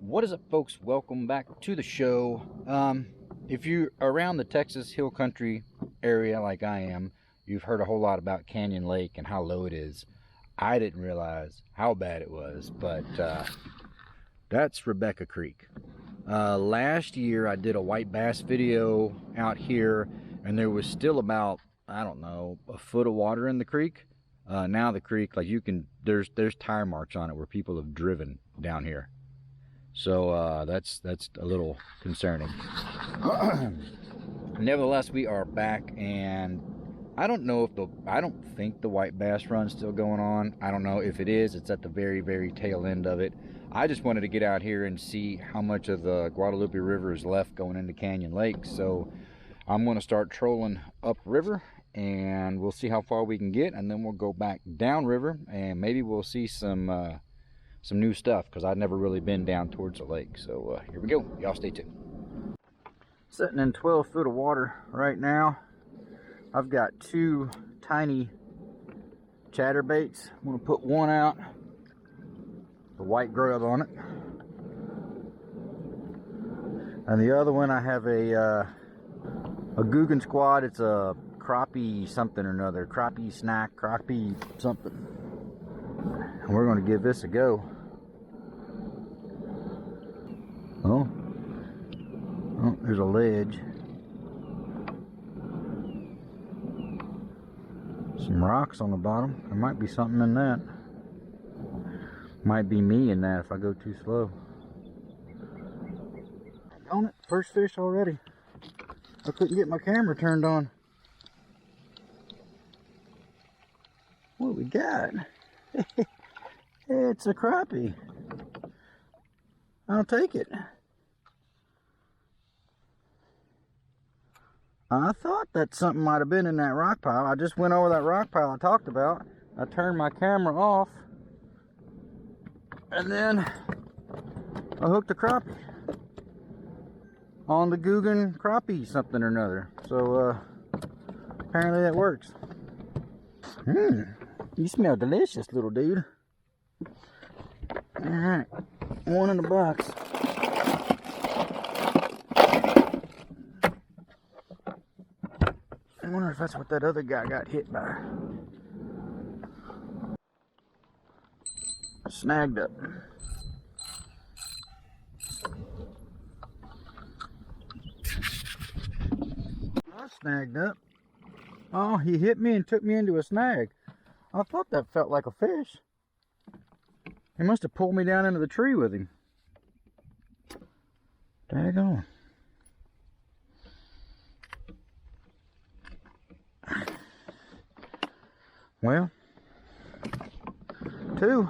What is up, folks? Welcome back to the show. If you're around the Texas Hill Country area like I am, you've heard a whole lot about Canyon Lake and how low it is. I didn't realize how bad it was, but that's Rebecca Creek. Last year I did a white bass video out here, and there was still about, I don't know, a foot of water in the creek. Now the creek, like there's tire marks on it where people have driven down here. So that's a little concerning. Nevertheless, we are back, and I don't think the white bass run's still going on. I don't know if it is. It's at the very tail end of it. I just wanted to get out here and see how much of the Guadalupe River is left going into Canyon Lake. So I'm going to start trolling upriver, and we'll see how far we can get, and then we'll go back downriver, and maybe we'll see some new stuff, because I've never really been down towards the lake. So here we go. Y'all stay tuned. Sitting in 12 foot of water right now. I've got two tiny chatterbaits. I'm going to put one out, the white grub on it, and the other one I have a Googan Squad. It's a crappie something or another, crappie snack, crappie something, and we're going to give this a go. Oh, there's a ledge. Some rocks on the bottom. There might be something in that. Might be me in that if I go too slow. On it, first fish already. I couldn't get my camera turned on. What we got? It's a crappie. I'll take it. I thought that something might have been in that rock pile. I just went over that rock pile I talked about. I turned my camera off, and then I hooked a crappie on the Googan crappie something or another. So apparently that works. You smell delicious, little dude. Alright, one in the box. I wonder if that's what that other guy got hit by. Snagged up. I snagged up. Oh, he hit me and took me into a snag. I thought that felt like a fish. He must have pulled me down into the tree with him. Daggone. Well, two.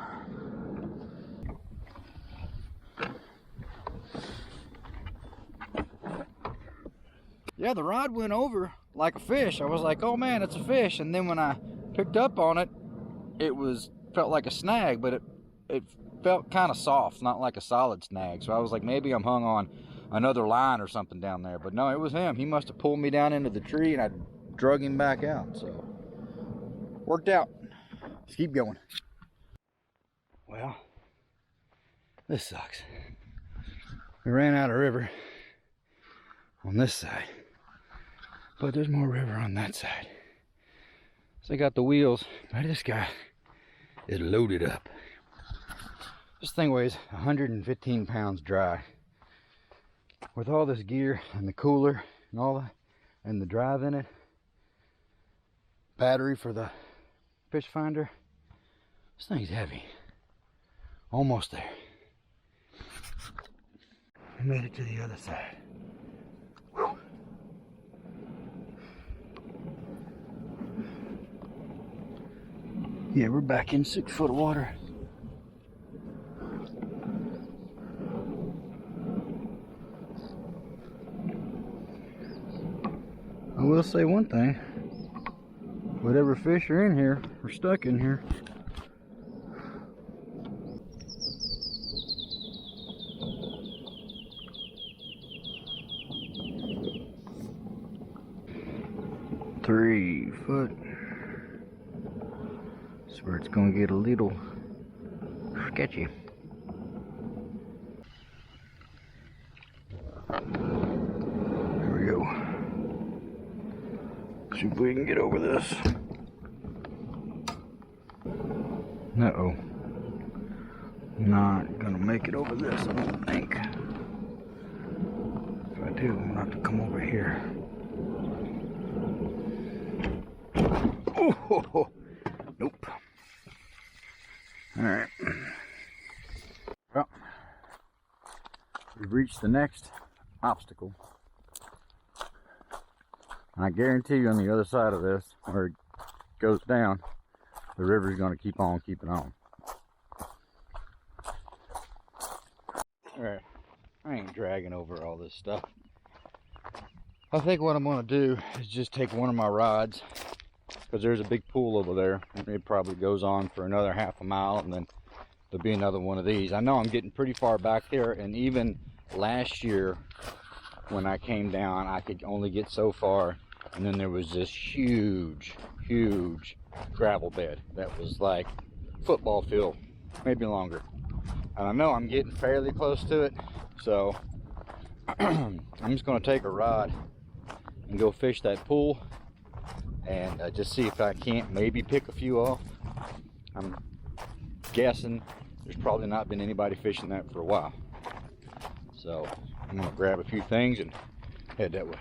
Yeah, the rod went over like a fish. I was like, oh man, it's a fish. And then when I picked up on it, felt like a snag, but it felt kind of soft, not like a solid snag. So I was like, maybe I'm hung on another line or something down there. But no, it was him. He must have pulled me down into the tree, and I drug him back out. So worked out. Let's keep going. Well, this sucks. We ran out of river on this side, but there's more river on that side. So I got the wheels, but this guy is loaded up. This thing weighs 115 pounds dry. With all this gear and the cooler and all that, and the drive in it, battery for the fish finder, this thing's heavy. Almost there. I made it to the other side. Whew. Yeah, we're back in 6 foot of water. I will say one thing. Whatever fish are in here are stuck in here. Three foot. That's where it's gonna get a little sketchy. See if we can get over this. Uh-oh. Not gonna make it over this, I don't think. If I do, I'm gonna have to come over here. Oh, nope. Alright. Well, we've reached the next obstacle. And I guarantee you on the other side of this, where it goes down, the river's gonna keep on keeping on. Alright, I ain't dragging over all this stuff. I think what I'm gonna do is just take one of my rods, because there's a big pool over there, and it probably goes on for another half a mile, and then there'll be another one of these. I know I'm getting pretty far back there, and even last year when I came down, I could only get so far, and then there was this huge gravel bed that was like football field, maybe longer. And I know I'm getting fairly close to it, so I'm just going to take a rod and go fish that pool and just see if I can't maybe pick a few off. I'm guessing there's probably not been anybody fishing that for a while, so I'm going to grab a few things and head that way.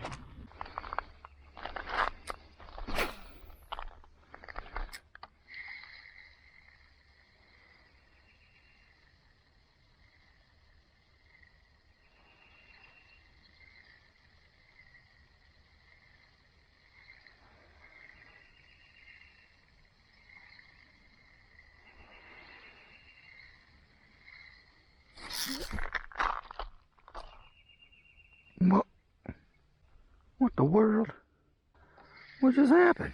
What the world? What just happened?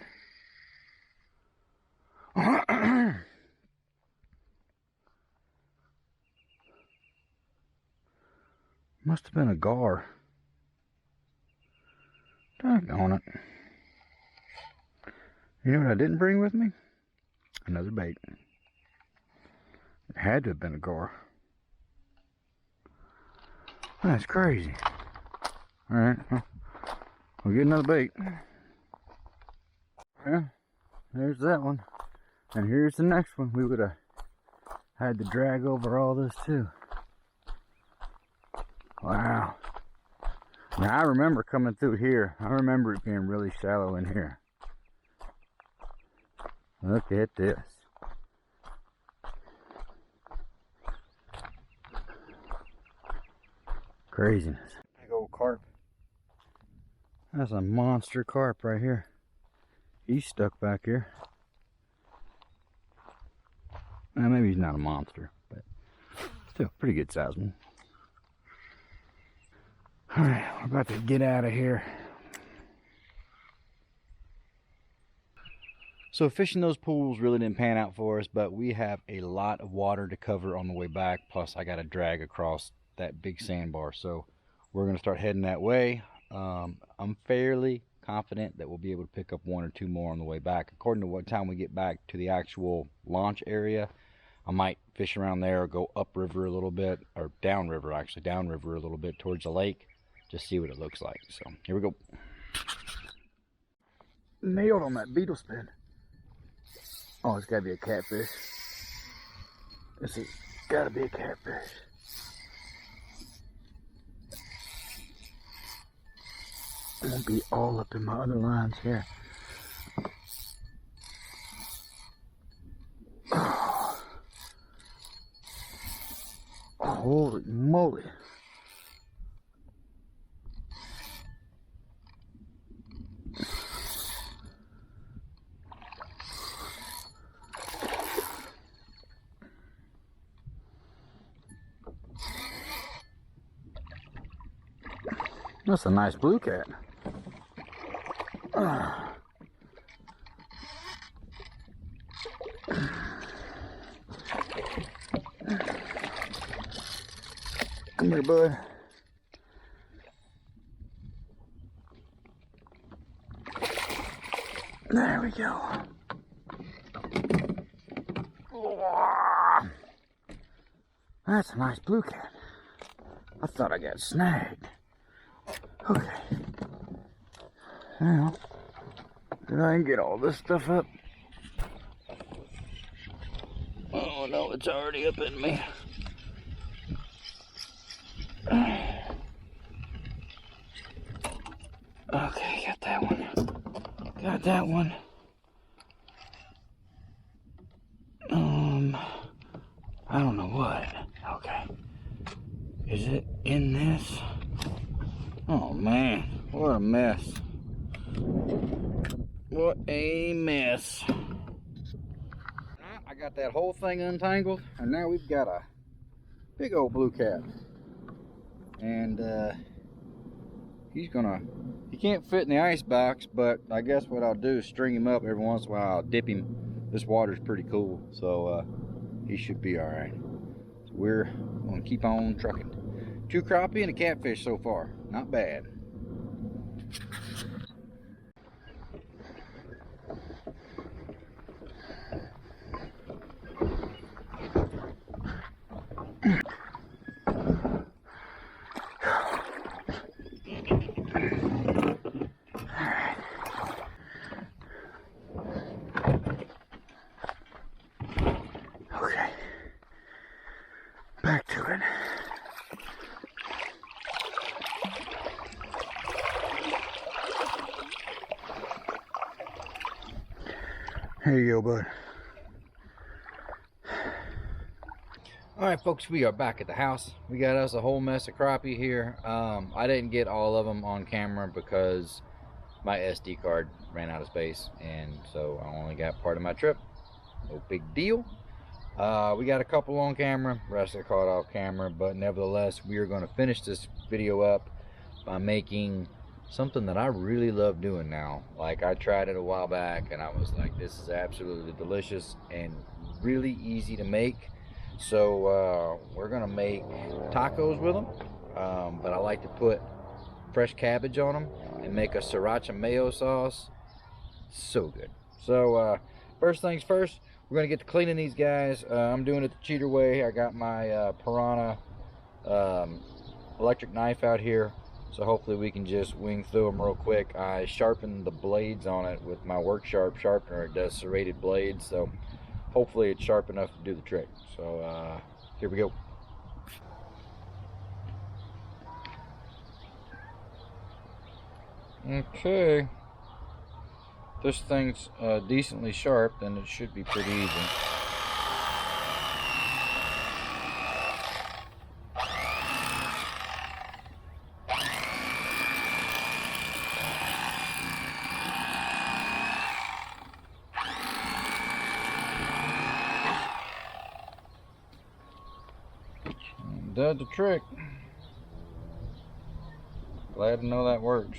Must have been a gar. Doggone it. You know what I didn't bring with me? Another bait. It had to have been a gar. That's crazy. Alright, well, we'll get another bait. Yeah, there's that one. And here's the next one. We would have had to drag over all this too. Wow. Now I remember coming through here. I remember it being really shallow in here. Look at this. Craziness. Big old carp. That's a monster carp right here. He's stuck back here. Well, maybe he's not a monster, but still pretty good sized one. Alright, we're about to get out of here. So fishing those pools really didn't pan out for us, but we have a lot of water to cover on the way back. Plus I got to drag across that big sandbar. So we're going to start heading that way. I'm fairly confident that we'll be able to pick up one or two more on the way back. According to what time we get back to the actual launch area, I might fish around there or go upriver a little bit, or downriver actually, downriver a little bit towards the lake. Just see what it looks like. So here we go. Nailed on that beetle spin. Oh, it's gotta be a catfish. This has gotta be a catfish. I'm gonna be all up in my other lines here. Oh, holy moly. That's a nice blue cat. Come here, bud. There we go. That's a nice blue cat. I thought I got snagged. Okay. Well, Then I can get all this stuff up. Oh no, it's already up in me. Okay, got that one. Got that one. I don't know what. Okay. Is it in this? Oh man, what a mess. What a mess. I got that whole thing untangled, and now we've got a big old blue cap. And he can't fit in the ice box, but I guess what I'll do is string him up every once in a while. I'll dip him. This water's pretty cool, so he should be all right. So we're gonna keep on trucking. 2 crappie and a catfish so far. Not bad. Okay, back to it. Here you go, bud. Alright folks, we are back at the house. We got us a whole mess of crappie here. I didn't get all of them on camera because my SD card ran out of space, and so I only got part of my trip. No big deal. We got a couple on camera, rest I caught off camera, but nevertheless we are going to finish this video up by making something that I really love doing now. Like, I tried it a while back and I was like, this is absolutely delicious and really easy to make. So we're gonna make tacos with them, but I like to put fresh cabbage on them and make a sriracha mayo sauce. So good. So first things first, we're gonna get to cleaning these guys. I'm doing it the cheater way. I got my Piranha electric knife out here, so hopefully we can just wing through them real quick. I sharpened the blades on it with my work sharp sharpener. It does serrated blades, so hopefully it's sharp enough to do the trick. So here we go. Okay, this thing's decently sharp, then it should be pretty easy. Does the trick. Glad to know that works.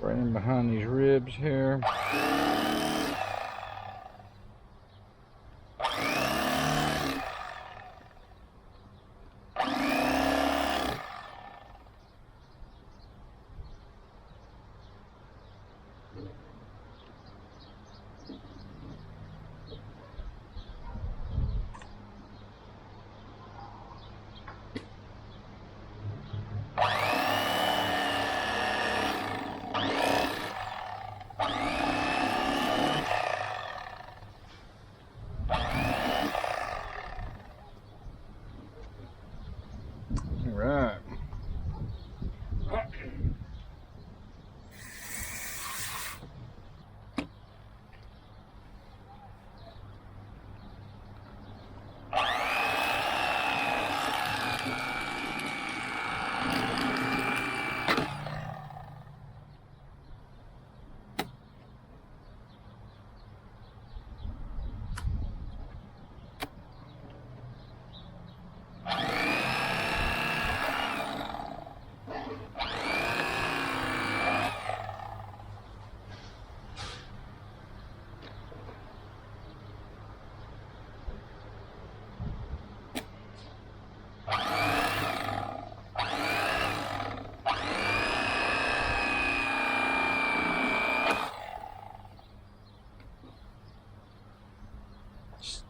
Right in behind these ribs here.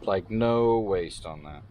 Like no waste on that.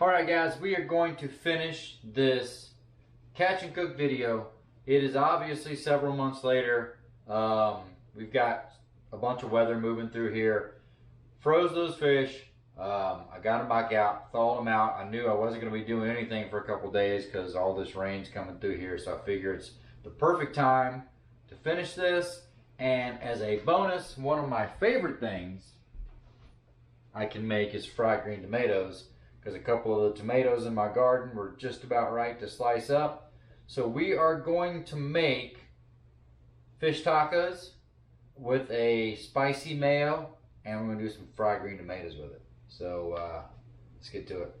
Alright guys, we are going to finish this catch and cook video. It is obviously several months later. We've got a bunch of weather moving through here. Froze those fish. I got them back out, thawed them out. I knew I wasn't going to be doing anything for a couple days because all this rain's coming through here. So I figure it's the perfect time to finish this. And as a bonus, one of my favorite things I can make is fried green tomatoes, because a couple of the tomatoes in my garden were just about right to slice up. So we are going to make fish tacos with a spicy mayo, and we're going to do some fried green tomatoes with it. So let's get to it.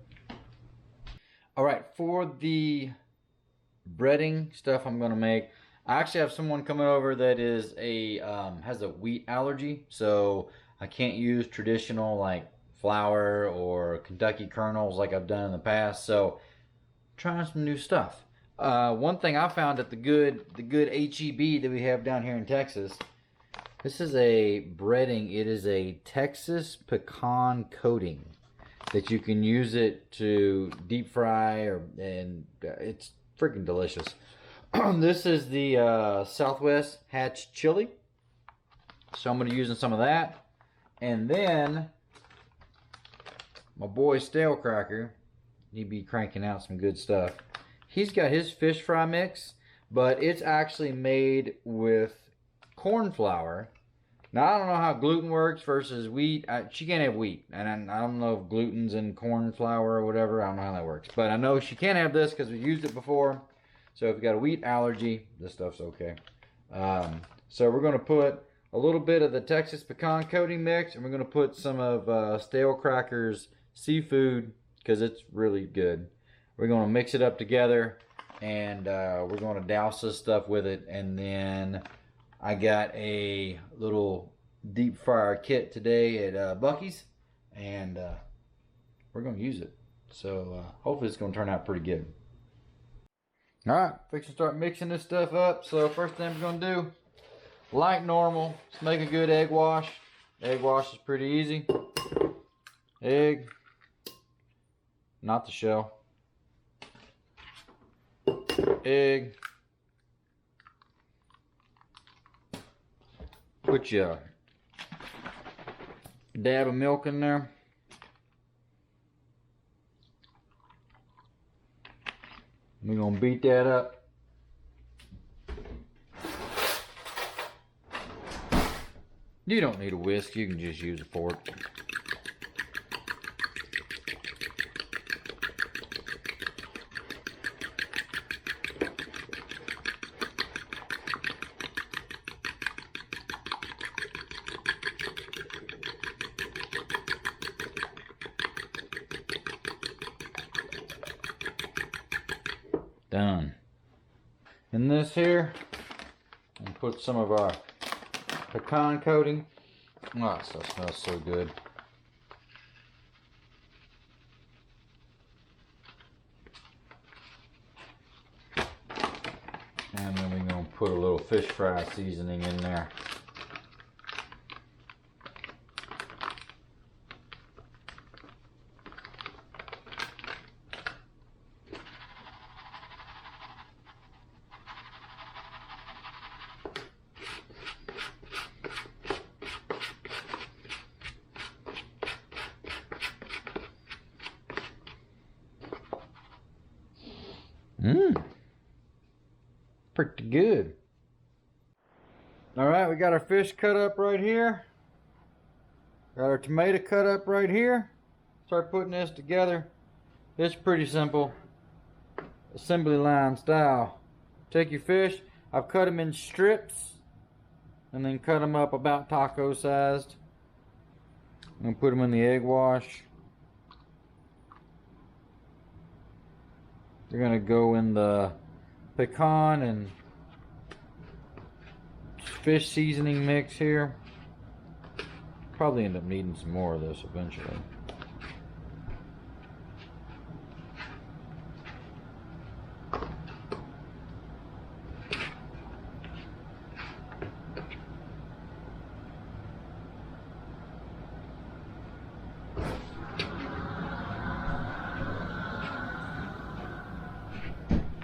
All right, for the breading stuff I'm going to make, I actually have someone coming over that is has a wheat allergy, so I can't use traditional like flour or Kentucky kernels like I've done in the past. So trying some new stuff. One thing I found at the good HEB that we have down here in Texas. This is a breading. It is a Texas pecan coating that you can use it to deep fry, and it's freaking delicious. This is the Southwest Hatch chili, so I'm going to be using some of that, and then my boy Stale Cracker, he be cranking out some good stuff. He's got his fish fry mix, but it's actually made with corn flour. Now, I don't know how gluten works versus wheat. She can't have wheat. And I don't know if gluten's in corn flour or whatever. I don't know how that works. But I know she can't have this because we used it before. So if you got a wheat allergy, this stuff's okay. So we're going to put a little bit of the Texas pecan coating mix. And we're going to put some of Stale Cracker's seafood because it's really good. We're going to mix it up together. And we're going to douse this stuff with it. And then I got a little deep fryer kit today at Buc-ee's, and we're going to use it. So hopefully it's going to turn out pretty good. Alright, fixing to start mixing this stuff up. So first thing we're going to do, like normal, let's make a good egg wash. Egg wash is pretty easy. Egg, not the shell. Egg. Put your dab of milk in there. We're going to beat that up. You don't need a whisk, you can just use a fork. Done. In this here, and put some of our pecan coating. Oh, that stuff smells so good. And then we're going to put a little fish fry seasoning in there. Pretty good. Alright, we got our fish cut up right here. Got our tomato cut up right here. Start putting this together. It's pretty simple. Assembly line style. Take your fish. I've cut them in strips. And then cut them up about taco sized. I'm going to put them in the egg wash. They're going to go in the pecan and fish seasoning mix here. Probably end up needing some more of this eventually.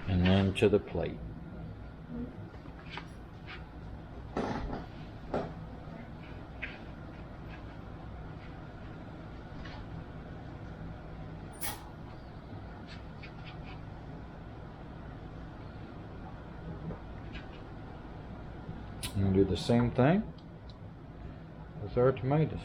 And then to the plate. And do the same thing with our tomatoes.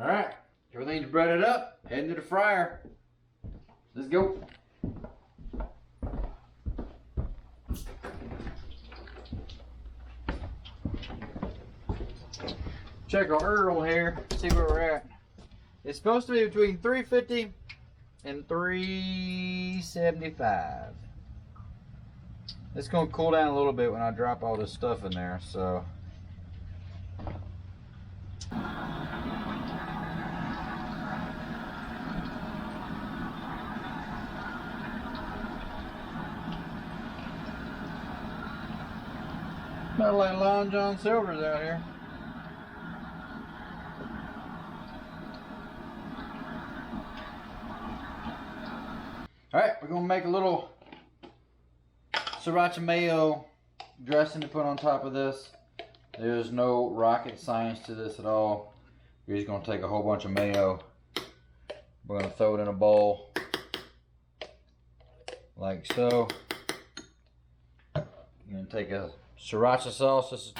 Alright, everything's breaded up, heading to the fryer. Let's go. check our Earl here, see where we're at. It's supposed to be between 350 and 375. It's gonna cool down a little bit when I drop all this stuff in there, so. Not like Long John Silver's out here. Alright, we're gonna make a little sriracha mayo dressing to put on top of this. There's no rocket science to this at all. You're just gonna take a whole bunch of mayo. We're gonna throw it in a bowl like so. You're gonna take a sriracha sauce.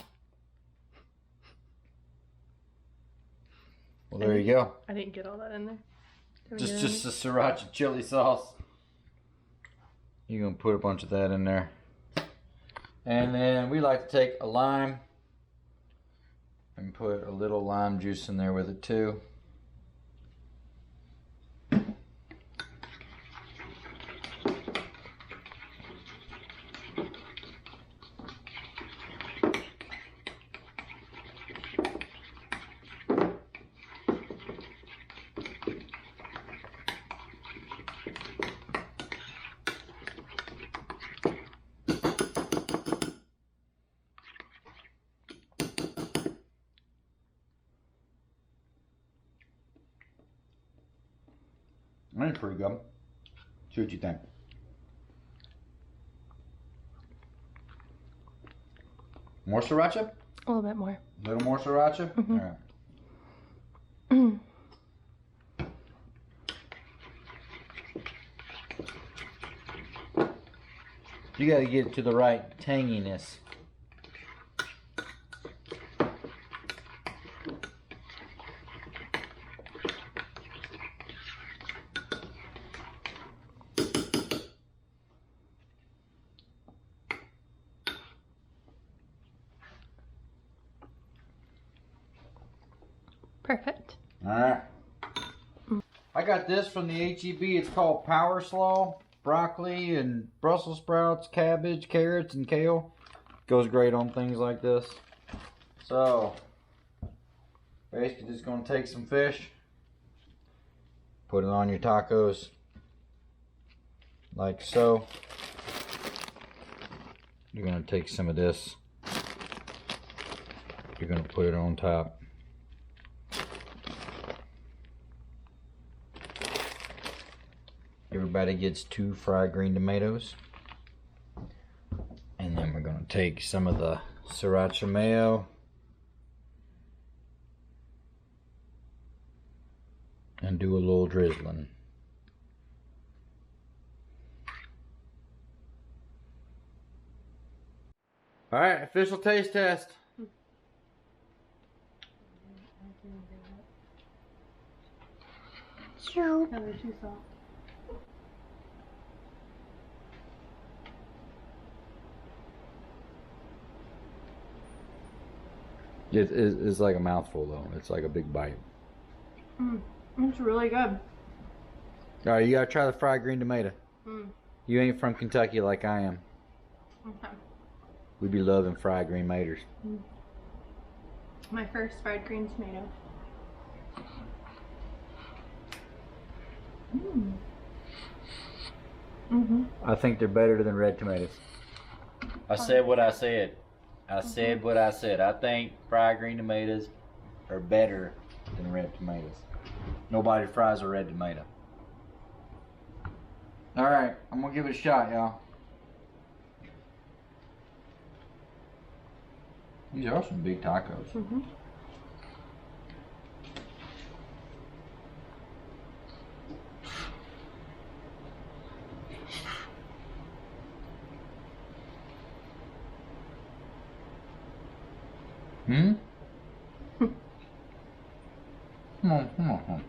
Well, there you go. I didn't get all that in there. Just a sriracha chili sauce. You're gonna put a bunch of that in there. And then we like to take a lime and put a little lime juice in there with it too. That's pretty good. See what you think. More sriracha? A little bit more. A little more sriracha? Mm-hmm. All right. You got to get it to the right tanginess. Perfect. Alright. I got this from the H-E-B. It's called Power Slaw. Broccoli and Brussels sprouts, cabbage, carrots, and kale. Goes great on things like this. So, basically just going to take some fish. Put it on your tacos. Like so. You're going to take some of this. You're going to put it on top. Everybody gets 2 fried green tomatoes. And then we're going to take some of the sriracha mayo. And do a little drizzling. Alright, official taste test. No, they're too soft. It's like a mouthful though. It's like a big bite. It's really good. Alright, you gotta try the fried green tomato. You ain't from Kentucky like I am. Okay. We be loving fried green tomatoes. My first fried green tomato. I think they're better than red tomatoes. I said what I said. I said what I said. I think fried green tomatoes are better than red tomatoes. Nobody fries a red tomato. Alright, I'm gonna give it a shot, y'all. These are some big tacos. Come on, come on, come on.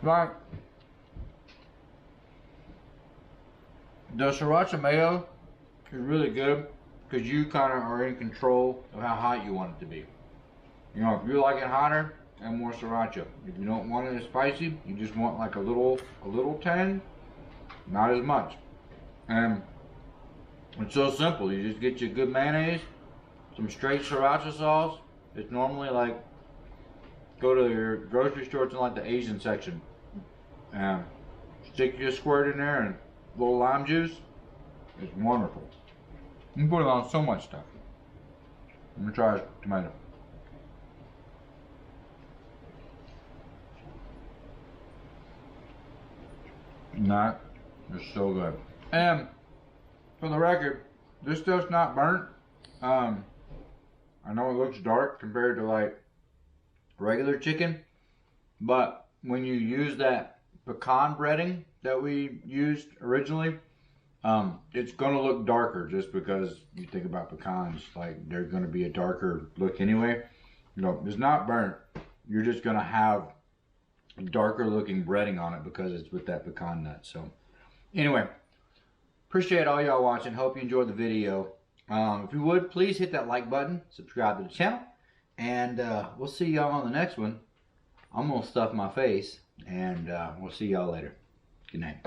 Right. The sriracha mayo is really good because you kind of are in control of how hot you want it to be. You know, if you like it hotter, add more sriracha. If you don't want it as spicy, you just want like a little tang, not as much. And it's so simple. You just get your good mayonnaise, some straight sriracha sauce. It's normally like, go to your grocery store, it's in like the Asian section. And stick your squirt in there and a little lime juice. It's wonderful. You can put it on so much stuff. I'm gonna try this tomato. That is so good. And for the record, this stuff's not burnt. I know it looks dark compared to like regular chicken, but when you use that pecan breading that we used originally, it's gonna look darker just because you think about pecans, like they're gonna be a darker look anyway. You know, it's not burnt. You're just gonna have darker looking breading on it because it's with that pecan nut. So anyway, appreciate all y'all watching. Hope you enjoyed the video. If you would, please hit that like button, subscribe to the channel, and we'll see y'all on the next one. I'm gonna stuff my face, and we'll see y'all later. Good night.